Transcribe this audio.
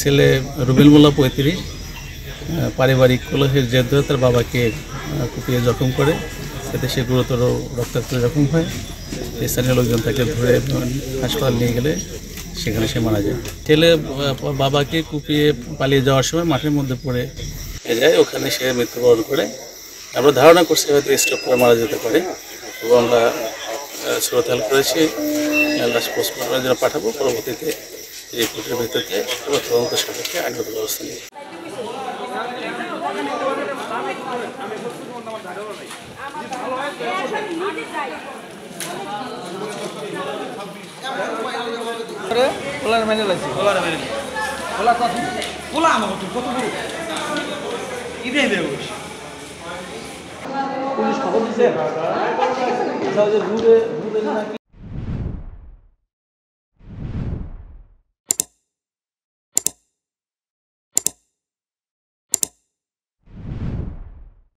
ছেলে রুবেল মোল্লা 35 পারিবারিক কলহের জের ধরে তার বাবাকে কুপিয়ে জখম করে, এতে সে গুরুতর রক্তাক্ত জখম হয়। স্থানীয় লোকজন তাকে ধরে হাসপাতাল নিয়ে গেলে সেখানে সে মারা যায়। ছেলে বাবাকে কুপিয়ে পালিয়ে যাওয়ার সময় মাঠের মধ্যে পড়ে যায়, ওখানে সে মৃত্যুবরণ করে। আমরা ধারণা করছি হয়তো স্ট্রোক করে মারা যেতে পারে, এবং আমরা শ্রোতাল করেছি লাশ পোস্টমর্টমের জন্য পাঠাবো। পরবর্তীতে রিপোর্টের ভিত্তিতে এবং তদন্ত সাপেক্ষে আইনগত ব্যবস্থা নেব। পুলিশ খবর দিচ্ছে